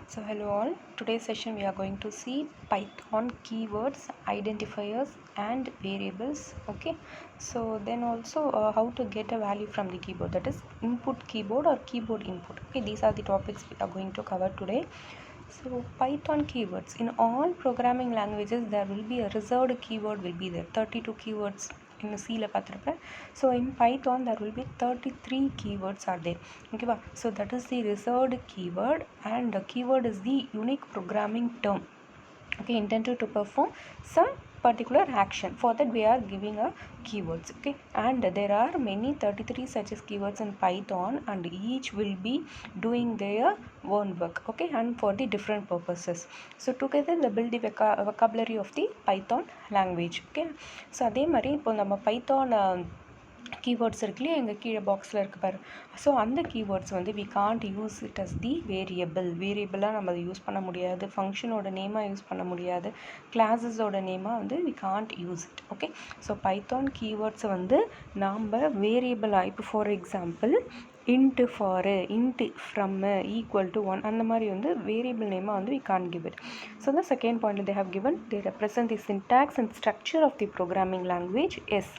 So hello all, today's session we are going to see Python keywords, identifiers and variables. Okay, so then also how to get a value from the keyboard, that is input keyboard or keyboard input. Okay, these are the topics we are going to cover today. So Python keywords, in all programming languages there will be a reserved keyword will be there, 32 keywords in C la pathiruppa. So in Python there will be 33 keywords are there. Okay, so that is the reserved keyword, and the keyword is the unique programming term, okay, intended to perform some particular action. For that we are giving a keywords. Okay, and there are many 33 such as keywords in Python, and each will be doing their own work. Okay, and for the different purposes. So together they build the vocabulary of the Python language. Okay, so அதே மாதிரி இப்போ நம்ம Python keywords இருக்குல்லையே எங்கள் கீழே பாக்ஸில் இருக்குது பாரு. So அந்த கீவேர்ட்ஸ் வந்து we can't use it as the வேரியபிளாக நம்ம அதை யூஸ் பண்ண முடியாது, ஃபங்க்ஷனோட நேமாக யூஸ் பண்ண முடியாது, கிளாஸஸோட நேமாக வந்து we can't use it. Okay, so Python கீவேர்ட்ஸை வந்து நாம் வேரியபிளாக, இப்போ for example int for, int from, equal to 1 அந்த மாதிரி வந்து வேரியபிள் நேமாக வந்து we can give it. So the second point they have given they represent the syntax and structure of the programming language. Yes,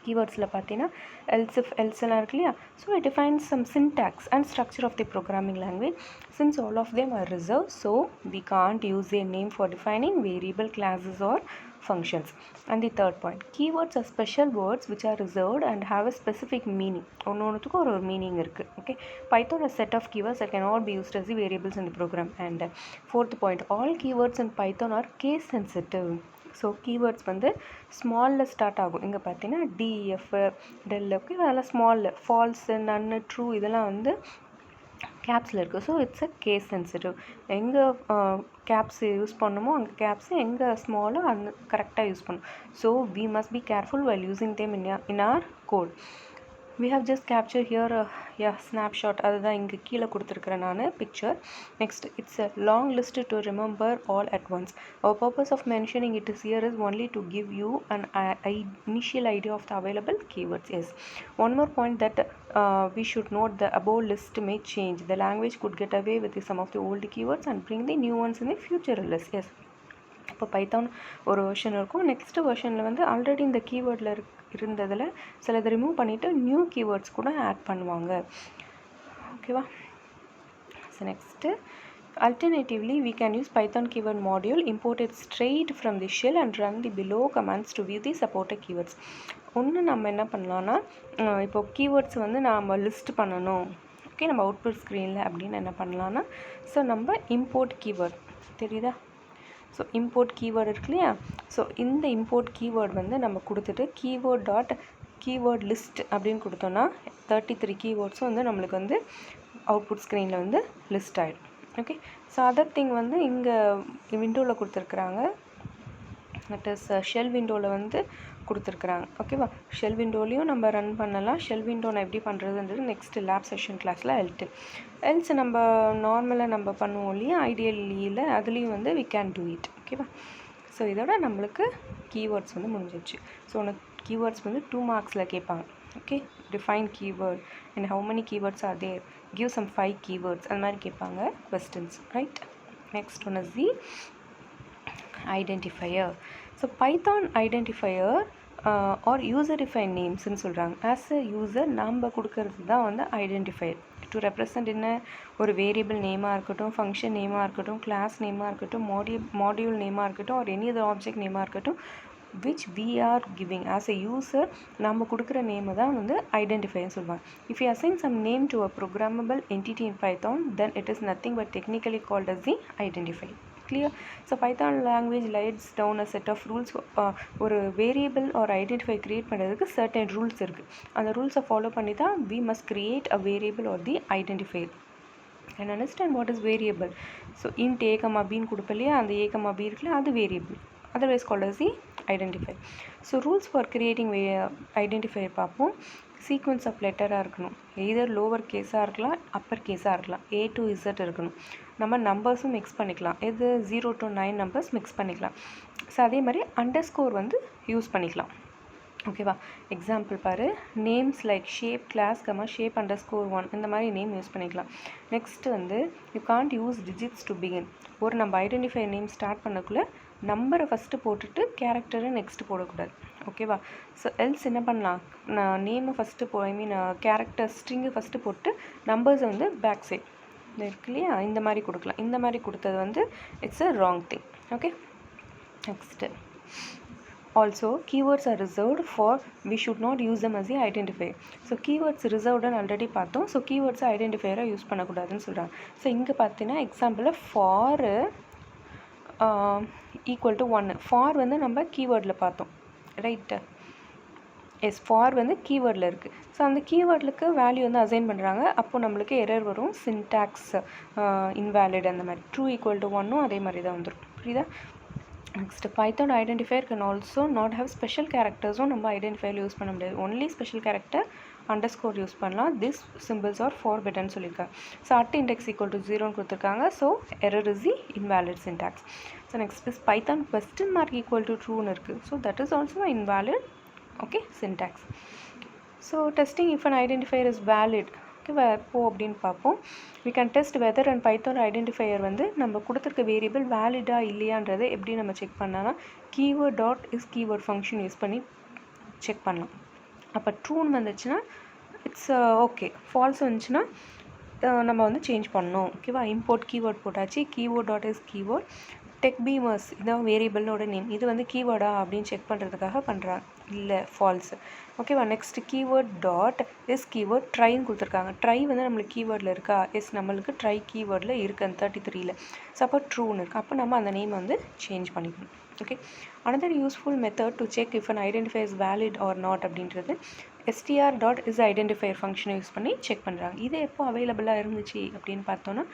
keywordsல பார்த்தீங்கன்னா else if else எல்லாம் இருக்கு இல்லையா. So it defines some syntax and structure of the programming language. Since all of them are reserved, so we can't use a name for defining variable, classes or functions. And the third point, keywords are special words which are reserved and have a specific meaning. ஒன்னொன்றுத்துக்கு ஒரு meaning இருக்கு. Okay, Python has a set of keywords that cannot be used as the variables in the program. And fourth point, all keywords in Python are case sensitive. So keywords வந்து ஸ்மாலில் start ஆகும். இங்கே பார்த்தீங்கன்னா DF, del, okay, அதெல்லாம் ஸ்மாலில், falls, நன்னு, true இதெல்லாம் வந்து கேப்ஸில் இருக்குது. So it's a case sensitive. எங்கே கேப்ஸ் யூஸ் பண்ணணுமோ அங்கே கேப்ஸு, எங்கே ஸ்மாலோ அந்த கரெக்டாக யூஸ் பண்ணணும். So we must be careful while using them in our code. We have just captured here a snapshot. அதுதான் இங்கே கீழே கொடுத்துருக்குறேன் நான் picture. Next, it's a long list to remember all at once. Our purpose of mentioning it is here is only to give you an initial idea of the available keywords. Yes, one more point that we should note, the above list may change. The language could get away with some of the old keywords and bring the new ones in the future list. Yes, இப்போ Python ஒரு version இருக்கும், next வெர்ஷனில் வந்து already இந்த கீவேர்டில் இருந்ததில் சிலதை remove பண்ணிவிட்டு new keywords கூட add பண்ணுவாங்க. ஓகேவா? So next, alternatively we can use Python keyword module, import it straight from the shell and run the below commands to view the supported keywords. ஒன்று நம்ம என்ன பண்ணலான்னா, இப்போ கீவேர்ட்ஸ் வந்து நாம் லிஸ்ட் பண்ணணும், ஓகே, நம்ம அவுட்புட் ஸ்க்ரீனில் அப்படின்னு என்ன பண்ணலான்னா, ஸோ நம்ம இம்போர்ட் கீவேர்ட் தெரியுதா, ஸோ இம்போர்ட் கீவேர்டு இருக்கு இல்லையா. ஸோ இந்த இம்போர்ட் கீவேர்டு வந்து நம்ம கொடுத்துட்டு கீவேர்ட் லிஸ்ட் அப்படின்னு கொடுத்தோன்னா 33 கீவேர்ட்ஸும் வந்து நம்மளுக்கு வந்து அவுட்புட் ஸ்க்ரீனில் வந்து லிஸ்ட் ஆகிடும். ஓகே, ஸோ அதர் திங் வந்து இங்கே விண்டோவில் கொடுத்துருக்குறாங்க, தட் இஸ் ஷெல் விண்டோவில் வந்து கொடுத்துருக்குறாங்க. ஓகேவா, ஷெல் விண்டோலையும் நம்ம ரன் பண்ணலாம். ஷெல் விண்டோ நான் எப்படி பண்ணுறதுன்றது நெக்ஸ்ட் லேப் செஷன் கிளாஸில் எல்ஸ் நம்ம நார்மலாக நம்ம பண்ணுவோம் இல்லையா ஐடியலியில், அதுலேயும் வந்து வி கேன் டூ இட். ஓகேவா, ஸோ இதோட நம்மளுக்கு கீவேர்ட்ஸ் வந்து முடிஞ்சிச்சு. ஸோ உனக்கு கீவேர்ட்ஸ் வந்து 2 மார்க்ஸில் கேட்பாங்க. Okay, define keyword and how many keywords are there, give some 5 keywords, அந்த மாதிரி கேட்பாங்க questions, right. Next one is the identifier. So Python identifier are user define நேம்ஸ்ன்னு சொல்கிறாங்க. ஆஸ் அ யூசர் நாம் கொடுக்கறது தான் வந்து ஐடென்டிஃபையர் டு ரெப்ரசன்ட் என்ன, ஒரு வேரியபிள் நேமாக இருக்கட்டும், ஃபங்க்ஷன் நேமாக இருக்கட்டும், கிளாஸ் நேமாக இருக்கட்டும், மாடியூல் நேமாக இருக்கட்டும், ஆர் எனி அதர் ஆப்ஜெக்ட் நேமாக இருக்கட்டும், which we are giving as a user, நம்ம கொடுக்குற நேமை தான் வந்து ஐடென்டிஃபையர் சொல்லுவாங்க. If you assign some name to a programmable entity in Python, then it is nothing but technically called as the identifier. Clear? So Python language lays down a set of rules. ஒரு variable ஒரு identify create பண்ணுறதுக்கு certain rules இருக்குது. அந்த ரூல்ஸை follow பண்ணி தான் we must create a variable or the identifier. And understand what is variable. So int a, b கொடுப்போம் இல்லையா, அந்த a, b இருக்குல்ல, அது variable, otherwise called as the identifier. So rules for creating identifier பார்ப்போம். Sequence of லெட்டராக இருக்கணும், either lower கேஸாக இருக்கலாம், அப்பர் கேஸாக இருக்கலாம், A to Z இருக்கணும். நம்ம நம்பர்ஸும் மிக்ஸ் பண்ணிக்கலாம், இது 0 to 9 நம்பர்ஸ் மிக்ஸ் பண்ணிக்கலாம். ஸோ அதே மாதிரி அண்டர்ஸ்கோர் வந்து யூஸ் பண்ணிக்கலாம். ஓகேவா எக்ஸாம்பிள் பாரு names like shape class shape _1 இந்த மாதிரி நேம் யூஸ் பண்ணிக்கலாம். நெக்ஸ்ட் வந்து you can't use digits to begin. ஒரு நம்ம ஐடென்டிஃபையர் நேம் ஸ்டார்ட் பண்ணக்குள்ளே நம்பரை ஃபஸ்ட்டு போட்டுட்டு கேரக்டரை நெக்ஸ்ட் போடக்கூடாது. ஓகேவா ஸோ எல்ஸ் என்ன பண்ணலாம், நான் நேமை ஃபஸ்ட்டு கேரக்டர் ஸ்ட்ரிங்கு ஃபஸ்ட்டு போட்டு நம்பர்ஸை வந்து பேக் சைட் இருக்கு இல்லையா இந்த மாதிரி கொடுக்கலாம். இந்த மாதிரி கொடுத்தது வந்து it's a wrong thing. Okay next also keywords are reserved for we should not use them as the identifier. So keywords reserved and already பார்த்தோம். ஸோ keywords ஐடென்டிஃபையரை யூஸ் பண்ணக்கூடாதுன்னு சொல்கிறாங்க. ஸோ இங்கே பார்த்தீங்கன்னா எக்ஸாம்பிளில் ஃபார் ஈக்குவல் டு 1 ஃபார் வந்து நம்ம கீவேர்டில் பார்த்தோம் right. S for வந்து கீவேர்டில் இருக்குது. ஸோ அந்த கீவேர்டுக்கு வேல்யூ வந்து அசைன் பண்ணுறாங்க. அப்போது நம்மளுக்கு எரர் வரும், சின்டாக்ஸ் இன்வேலிட் அந்த மாதிரி. ட்ரூ ஈக்குவல் டு 1ம் அதே மாதிரி தான் வந்துடும். புரியுதா? Next, Python identifier can also not have special characters. நம்ம identifier யூஸ் பண்ண முடியாது. only special character underscore use பண்ணலாம். this symbols are forbidden சொல்லியிருக்காங்க. So at index equal to 0 கொடுத்துருக்காங்க. So error is the invalid syntax. so next is Python question mark equal to true இருக்குது. so that is also invalid okay syntax. so testing if an identifier is valid எப்போ அப்படின்னு பார்ப்போம். we can test whether and Python identifier வந்து நம்ம கொடுத்துருக்க variable வேலிடா இல்லையான்றதை எப்படி நம்ம check பண்ணலாம், keyword dot is keyword function use பண்ணி செக் பண்ணலாம். அப்போ ட்ரூன்னு வந்துச்சுன்னா இட்ஸ் ஓகே, ஃபால்ஸ் வந்துச்சுன்னா நம்ம வந்து சேஞ்ச் பண்ணணும். ஓகேவா இம்போர்ட் கீவேர்ட் போட்டாச்சு. keyword dot is keyword. Tech beamers இதான் வேரியபிளோட நேம். இது வந்து கீவேர்டா அப்படின்னு செக் பண்ணுறதுக்காக பண்ணுறாங்க, இல்லை ஃபால்ஸு. ஓகேவா next keyword dot is keyword ட்ரைன்னு கொடுத்துருக்காங்க. ட்ரை வந்து நம்மளுக்கு கீவேர்டில் இருக்கா, எஸ் நம்மளுக்கு ட்ரை கீவேர்டில் இருக்குது அந்த 33ல். ஸோ அப்போ ட்ரூன்னு இருக்குது. அப்போ நம்ம அந்த நேம் வந்து சேஞ்ச் பண்ணிக்கணும். Okay another useful method to check if an identifier is valid or not அப்படின்றது str டாட் இஸ் ஐடென்டிஃபையர் ஃபங்க்ஷனை யூஸ் பண்ணி செக் பண்ணுறாங்க. இது எப்போ அவைலபிளாக இருந்துச்சு அப்படின்னு பார்த்தோன்னா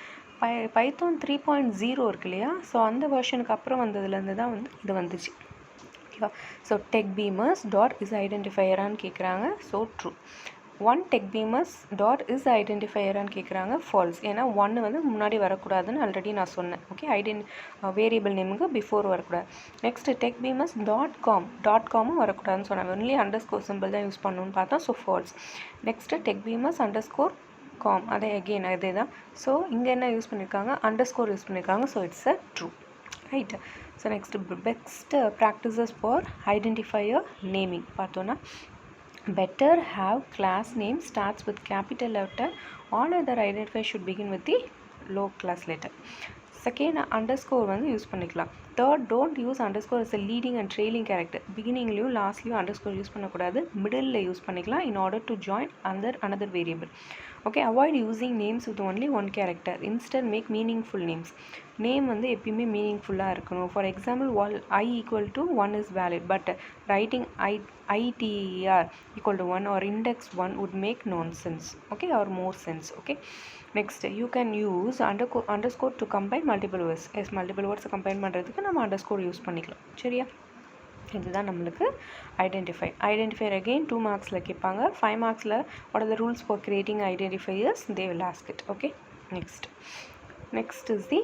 Python 3.0 இருக்கு இல்லையா, ஸோ அந்த வெர்ஷனுக்கு அப்புறம் வந்ததுலேருந்து தான் வந்து இது வந்துச்சு. ஓகேவா so tech beamers dot is ஐடென்டிஃபையரான்னு கேட்குறாங்க. So true. One tech beamers dot is ஐடென்டிஃபையரான்னு கேட்குறாங்க. ஃபால்ஸ். ஏன்னா ஒன்று வந்து முன்னாடி வரக்கூடாதுன்னு ஆல்ரெடி நான் சொன்னேன். ஓகே வேரியபிள் நேமுக்கு பிஃபோர் வரக்கூடாது. நெக்ஸ்ட் டெக் பீமர்ஸ் டாட் காமும் வரக்கூடாதுன்னு சொன்னாங்க. ஒன்லி அண்டர்ஸ்கோர் சிம்பிள் தான் யூஸ் பண்ணணும்னு பார்த்தா. So false. Next tech beamers underscore com அதே அகெயின் அதே தான். ஸோ இங்கே என்ன யூஸ் பண்ணியிருக்காங்க, அண்டர்ஸ்கோர் யூஸ் பண்ணியிருக்காங்க. So it's a true right. So next best practices for identifier naming பார்த்தோன்னா better have class name starts with capital letter. all other identifiers should begin with the low class letter. second underscore வந்து use பண்ணிக்கலாம். third don't use underscore as a leading and trailing character. beginningலையும் லாஸ்ட்லையும் underscore use பண்ணக்கூடாது, middle use பண்ணிக்கலாம் in order to join another variable. okay avoid using names with only one character. instead make meaningful names. Name வந்து எப்பயுமே மீனிங்ஃபுல்லாக இருக்கணும். For example I equal to 1 is valid, but writing ITER equal to 1 or index 1 would make nonsense, okay, or more sense. okay next you can use underscore to combine multiple words. yes multiple words combine பண்ணுறதுக்கு நம்ம underscore use பண்ணிக்கலாம். சரியா இதுதான் நம்மளுக்கு identifier again 2 மார்க்ஸில் கேட்பாங்க. 5 மார்க்ஸில் what are the rules for creating identifiers, they will ask it. okay next is the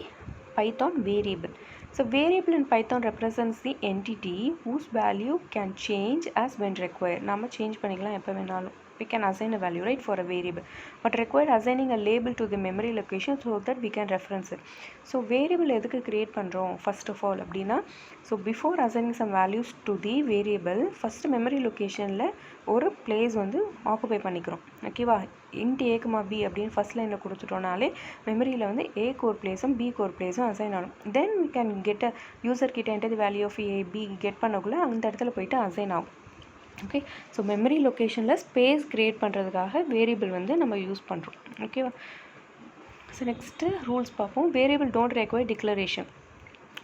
Python variable. so variable in Python represents the entity whose value can change as when required. நம்ம change பண்ணிக்கலாம் எப்போ வேணாலும். we can assign a value right for a variable, but required assigning a label to the memory location so that we can reference it. so variable எதுக்கு create பண்ணுறோம் first of all அப்படின்னா, so before assigning some values to the variable first memory locationல ஒரு place வந்து occupy பண்ணிக்கிறோம். ஓகேவா int a, b அப்படின்னு first லைனில் கொடுத்துட்டோம்னாலே மெமரியில் வந்து ஏக்கு ஒரு பிளேஸும் பிக்கு ஒரு பிளேஸும் அசைன் ஆகும். தென் we can get a user கிட்ட enter the value of a b get பண்ணக்குள்ளே அந்த இடத்துல போயிட்டு அசைன் ஆகும். ஓகே ஸோ மெமரி லொக்கேஷனில் ஸ்பேஸ் க்ரியேட் பண்ணுறதுக்காக வேரியபிள் வந்து நம்ம யூஸ் பண்ணுறோம். ஓகேவா ஸோ நெக்ஸ்ட்டு ரூல்ஸ் பார்ப்போம். Variable don't require declaration.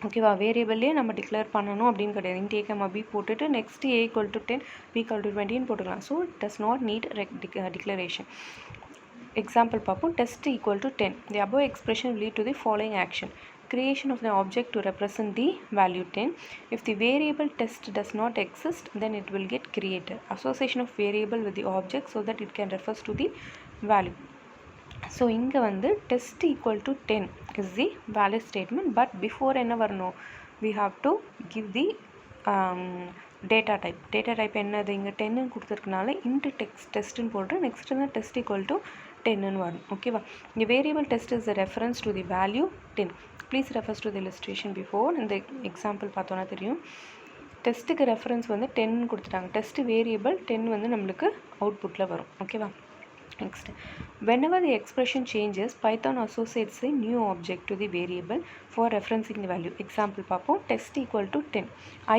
ஓகேவா வேரியபிள்லேயே நம்ம டிக்ளேர் பண்ணணும் அப்படின்னு கிடையாது. இன்ட் a, b போட்டுட்டு next a equal to 10 b equal to 20 போட்டுக்கலாம். So it does not NEET declaration. Example பார்ப்போம். Test equal to 10. the above expression will lead to the following action. creation of the object to represent the value 10. if the variable test does not exist, then it will get created. association of variable with the object so that it can refers to the value. so இங்கே வந்து test equal to 10 is the valid statement, but before என்ன வரணும், we have to give the data type என்னது இங்கே 10 கொடுத்துருக்கனால into டெஸ்ட்டுன்னு போட்டு next வந்து test equal to 10ன்னு வரும் ஓகேவா. இங்கே variable test is the reference to the value 10. Please refers to the illustration before. இந்த எக்ஸாம்பிள் பார்த்தோன்னா தெரியும். டெஸ்ட்டுக்கு ரெஃபரன்ஸ் வந்து 10 கொடுத்துட்டாங்க. டெஸ்ட் வேரியபிள் 10 வந்து நம்மளுக்கு அவுட்புட்டில் வரும் ஓகேவா. Next, whenever the expression changes, Python associates a new object to the variable for referencing the value. Example பார்ப்போம். test equal to 10.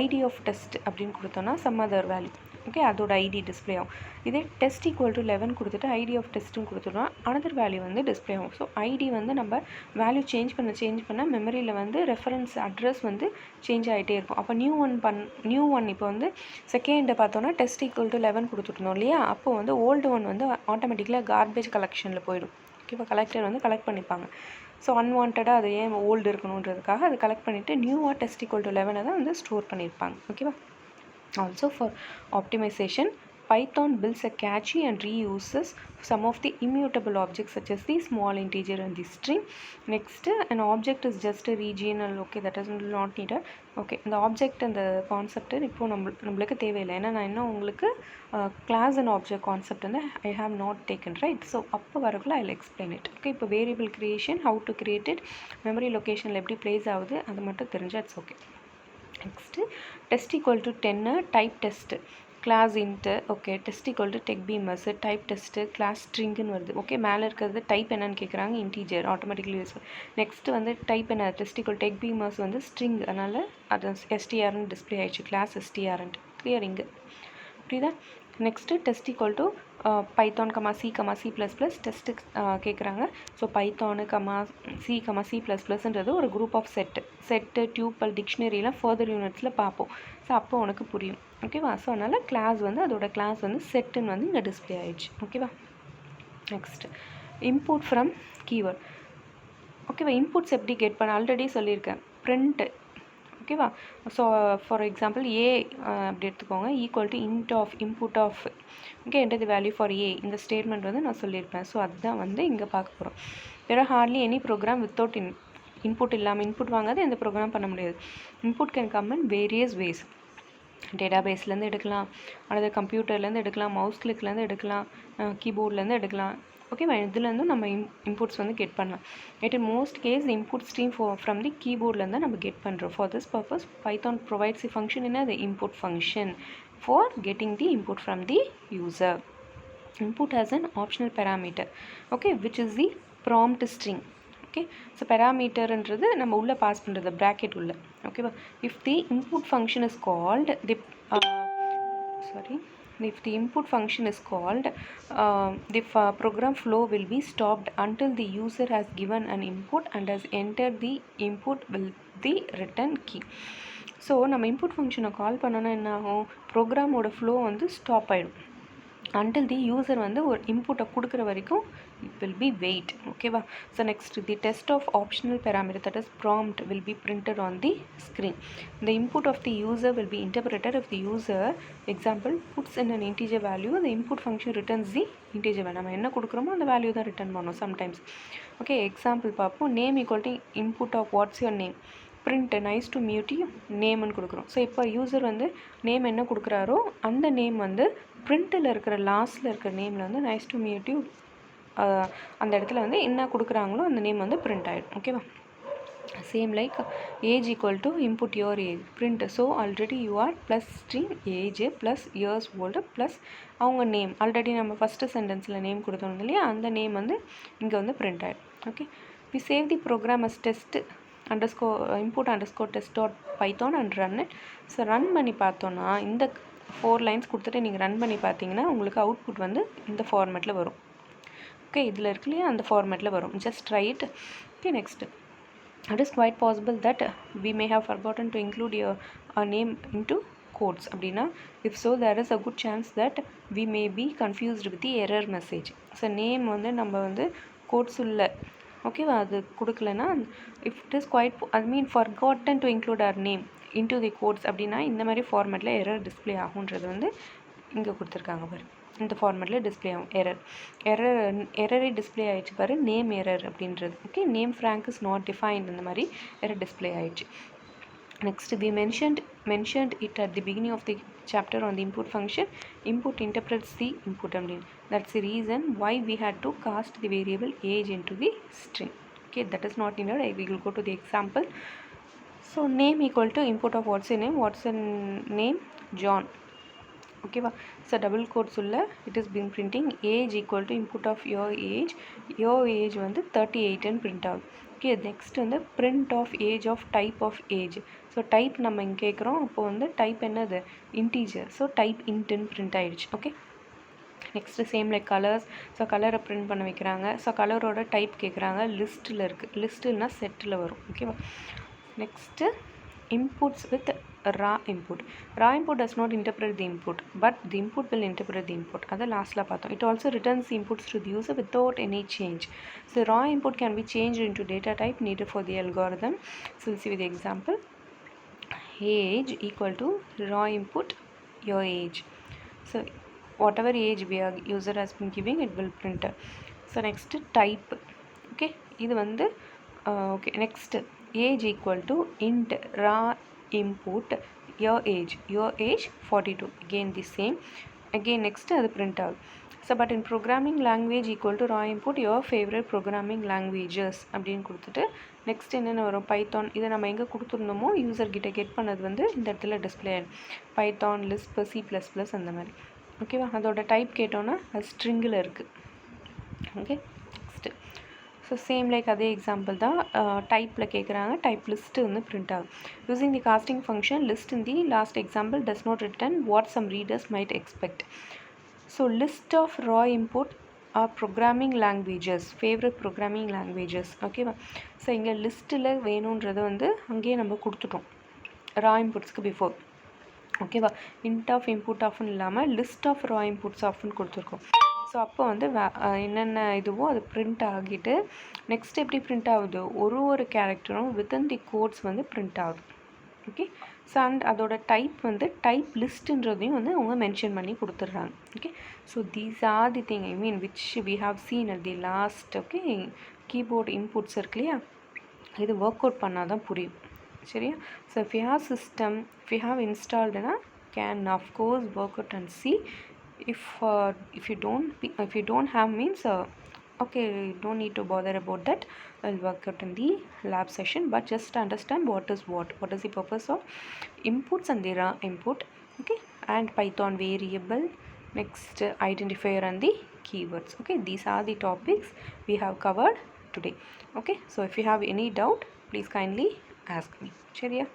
id of test அப்படின்னு கொடுத்தோன்னா some other value. ஓகே, அதோட ஐடி டிஸ்பிளே ஆகும். இதே டெஸ்ட் ஈக்குவல் டு 11 கொடுத்துட்டு ID of டெஸ்ட்டுன்னு கொடுத்துட்டோம்னா another value வந்து display ஆகும். ஸோ ஐடி வந்து நம்ம வேல்யூ சேஞ்ச் பண்ண மெமரியில் வந்து ரெஃபரன்ஸ் அட்ரஸ் வந்து சேஞ்ச் ஆகிட்டே இருக்கும். அப்போ நியூ ஒன் இப்போ வந்து செகண்டை பார்த்தோன்னா டெஸ்ட் ஈக்குவல் டு 11 கொடுத்துருந்தோம் இல்லையா, அப்போ வந்து ஓல்டு ஒன் வந்து ஆட்டோமேட்டிக்கலாக கார்பேஜ் கலெக்ஷனில் போயிடும். ஓகேவா, கலெக்டர் வந்து கலெக்ட் பண்ணிப்பாங்க. ஸோ அன்வான்டாக அது ஏன் ஓல்டு இருக்கணுன்றதுக்காக அது கலெக்ட் பண்ணிவிட்டு நியூவாக டெஸ்ட் ஈக்குவல் டு 11 தான் வந்து ஸ்டோர் பண்ணியிருப்பாங்க. ஓகேவா. Also for optimization, Python builds a catchy and reuses some of the immutable objects such as the small integer and the string. Next, an object is just a regional. Okay, that is not needed. Okay, the object and the concept இப்போ நம்மளுக்கு தேவையில்லை. ஏன்னா நான் இன்னும் உங்களுக்கு class and object concept வந்து I have not taken, right? So அப்போ வரக்குள்ள I'll explain it. Okay, இப்போ variable creation, how to create it, memory locationல எப்படி place ஆகுது அது மட்டும் தெரிஞ்சா it's okay. Next, test equal to 10 type test class int. Okay, test equal to tech beamers type test class string ன்னு வருது. Okay, மேலே இருக்கிறது டைப் என்னன்னு கேட்குறாங்க, இன்டீஜர் ஆட்டோமேட்டிக்கலி யூஸ். நெக்ஸ்ட் வந்து டைப் என்ன, டெஸ்ட் ஈக்குவல் டெக் பீமர்ஸ் வந்து ஸ்ட்ரிங், அதனால் அது எஸ்டிஆர்னு டிஸ்பிளே ஆயிடுச்சு, கிளாஸ் எஸ்டிஆர்ன்ட்டு. கிளியர் இங்கே புரியுதா. Next test equal to Python C++ test கேட்குறாங்க. ஸோ பைத்தானு C++ன்றது ஒரு குரூப் ஆஃப் செட்டு டியூப்பல் டிக்ஷனரிலாம் ஃபர்தர் யூனிட்ஸில் பார்ப்போம். ஸோ அப்போ உனக்கு புரியும். ஓகேவா. ஸோ அதனால் கிளாஸ் வந்து அதோட கிளாஸ் வந்து செட்டுன்னு வந்து இங்கே டிஸ்பிளே ஆயிடுச்சு. ஓகேவா. Next input from keyword. ஓகேவா, இன்புட்ஸ் எப்படி கெட் பண்ண ஆல்ரெடி சொல்லியிருக்கேன். பிரிண்ட். ஓகேவா. ஸோ ஃபார் எக்ஸாம்பிள் ஏ அப்படி எடுத்துக்கோங்க, equal to input of okay enter the value for a. இந்த ஸ்டேட்மெண்ட் வந்து நான் சொல்லியிருப்பேன். ஸோ அதுதான் வந்து இங்கே பார்க்க போகிறோம். வேறு hardly any program without input இல்லாமல் இன்புட் வாங்காது எந்த ப்ரோக்ராம் பண்ண முடியாது. Input can come in various ways. Data பேஸ்லேருந்து எடுக்கலாம், அல்லது கம்ப்யூட்டர்லேருந்து எடுக்கலாம், மவுஸ் கிளிக்லேருந்து எடுக்கலாம், கீபோர்ட்லேருந்து எடுக்கலாம். ஓகேவா, இதுலேருந்து நம்ம இன்புட்ஸ் வந்து கெட் பண்ணலாம். It in most case input stream from the கீபோர்ட்லேருந்து நம்ம கெட் பண்ணுறோம். For this purpose Python provides the function in the input function for getting the input from the user. Input has an optional parameter, okay, which is the prompt string. Okay, so parameter என்றது நம்ம உள்ள pass பண்ணுறது bracket உள்ள. ஓகேவா. if the input function is called the program flow will be stopped until the user has given an input and has entered the input with the return key. So நம்ம input ஃபங்க்ஷனை கால் பண்ணோன்னா என்ன ஆகும், ப்ரோக்ராமோட flow வந்து stop ஆகிடும். until the user வந்து ஒரு இன்புட்டை கொடுக்குற வரைக்கும் it will be wait. ஓகேவா. So next the test of optional parameter that is prompt will be printed on the screen. The input of the user will be interpreted if the user example puts in an integer value. The input function returns the integer value. நம்ம என்ன கொடுக்குறோமோ அந்த value தான் return பண்ணோம் sometimes. Okay, example பார்ப்போம். Name equal to input of what's your name, print nice to meet you நேம்னு கொடுக்குறோம். So இப்போ யூசர் வந்து நேம் என்ன கொடுக்குறாரோ அந்த நேம் வந்து பிரிண்ட்டில் இருக்கிற லாஸ்ட்டில் இருக்கிற நேமில் வந்து நைஸ் டு மியூட் யூ அந்த இடத்துல வந்து என்ன கொடுக்குறாங்களோ அந்த நேம் வந்து பிரிண்ட் ஆகிடும். ஓகேவா. Same like age equal to input your age print. So already you are plus stream age plus years old plus அவங்க நேம் ஆல்ரெடி நம்ம ஃபஸ்ட்டு சென்டென்ஸில் நேம் கொடுத்தோம் இல்லையா, அந்த நேம் வந்து இங்கே வந்து பிரிண்ட் ஆகிடும். Okay, we save the program as test input_test.python and run it. ஸோ ரன் பண்ணி பார்த்தோன்னா இந்த 4 லைன்ஸ் கொடுத்துட்டு நீங்கள் ரன் பண்ணி பார்த்தீங்கன்னா உங்களுக்கு அவுட்புட் வந்து இந்த ஃபார்மேட்டில் வரும். ஓகே, இதில் இருக்கு இல்லையா அந்த ஃபார்மேட்டில் வரும். Just try it. Okay, next it is quite possible that we may have forgotten to include your name into quotes அப்படின்னா if so there is a good chance that we may be confused with the error message. So name வந்து நம்ம வந்து quotes உள்ள ஓகேவா அது கொடுக்கலன்னா if it is quite forgotten to include our name into the quotes அப்படின்னா இந்த மாதிரி ஃபார்மேட்டில் எரர் டிஸ்பிளே ஆகுன்றது வந்து இங்கே கொடுத்துருக்காங்க பாரு. இந்த ஃபார்மேட்டில் டிஸ்பிளே ஆகும் எரரே டிஸ்பிளே ஆகிடுச்சு பாரு, நேம் எரர் அப்படின்றது. Okay, name Frank is not defined இந்த மாதிரி எரர் டிஸ்பிளே ஆகிடுச்சு. Next, we mentioned it at the beginning of the chapter on the input function. Input interprets the input. That's the reason why we had to cast the variable age into the string. Okay, that is not needed. We will go to the example. So name equal to input of what's your name. What's your name? John. Okay, so double quotes ulla it is been printing age equal to input of your age வந்து 38 and print out. Okay, next வந்து print of age of type of age. So type நம்ம இங்க கேக்குறோம், அப்போ வந்து type என்னது integer, so type int and print ஆயிடுச்சு. Okay, next same like colors. So color print பண்ண வைக்கிறாங்க. So color ஓட type கேக்குறாங்க, listல இருக்கு, listனா setல வரும். Okay, next inputs with raw input. Raw input does not interpret the input, but the input will interpret the input. That's last la paathom. It also returns the inputs to the user without any change. So raw input can be changed into data type needed for the algorithm. So we'll see with the example. Age equal to raw input your age. So whatever age user has been giving, it will print. So next type. Okay, இது வந்து okay, next age equal to int raw input your age 42. Again the same, again next அது print out. So but in programming language equal to raw input your favorite programming languages அப்படினு கொடுத்துட்டு next என்னென்ன வரும் python. இதை நம்ம எங்க கொடுத்துருந்தோமோ user கிட்ட get பண்ணது வந்து இந்த இடத்துல டிஸ்ப்ளே ஆயிடும். python lisp c++ அந்த மாதிரி. ஓகேவா, அதோட டைப் கேட்டோன்னா அது ஸ்ட்ரிங்கில் இருக்குது. Okay, next so same like அதே எக்ஸாம்பிள் தான். டைப்பில் கேட்குறாங்க, டைப் லிஸ்ட்டு வந்து பிரிண்ட் ஆகும். Using the casting function list in the last example does not return what some readers might expect. So list of raw input or programming languages, favourite programming languages. ஓகேவா, so இங்கே லிஸ்ட்டில் வேணுன்றதை வந்து அங்கேயே நம்ம கொடுத்துட்டோம் ரா இன்புட்ஸ்க்கு பிஃபோர். ஓகேவா, இன்ட் ஆஃப் இன்புட் ஆஃப்னு இல்லாமல் லிஸ்ட் ஆஃப் ரா இன்புட்ஸ் ஆஃப்னு கொடுத்துருக்கோம். ஸோ அப்போ வந்து என்னென்ன இதுவோ அது பிரிண்ட் ஆகிட்டு நெக்ஸ்ட் எப்படி பிரிண்ட் ஆகுது, ஒரு கேரக்டரும் வித்தின் தி கோட்ஸ் வந்து பிரிண்ட் ஆகுது. ஓகே, ஸோ அண்ட் அதோட டைப் வந்து டைப் லிஸ்ட்டுன்றதையும் வந்து அவங்க மென்ஷன் பண்ணி கொடுத்துட்றாங்க. Okay, so these are the thing which we have seen at the last. Okay, keyboard inputs இருக்கு இல்லையா, இது ஒர்க் அவுட் பண்ணால் தான் புரியும். சரியா, so if you have system, if you have installed can of course work out and see. If you don't have means okay, you don't need to bother about that. I'll work out in the lab session, but just understand what is the purpose of inputs and the raw input. Okay, and Python variable, next identifier and the keywords. Okay, these are the topics we have covered today. Okay, so if you have any doubt, please kindly ask me. சரியா?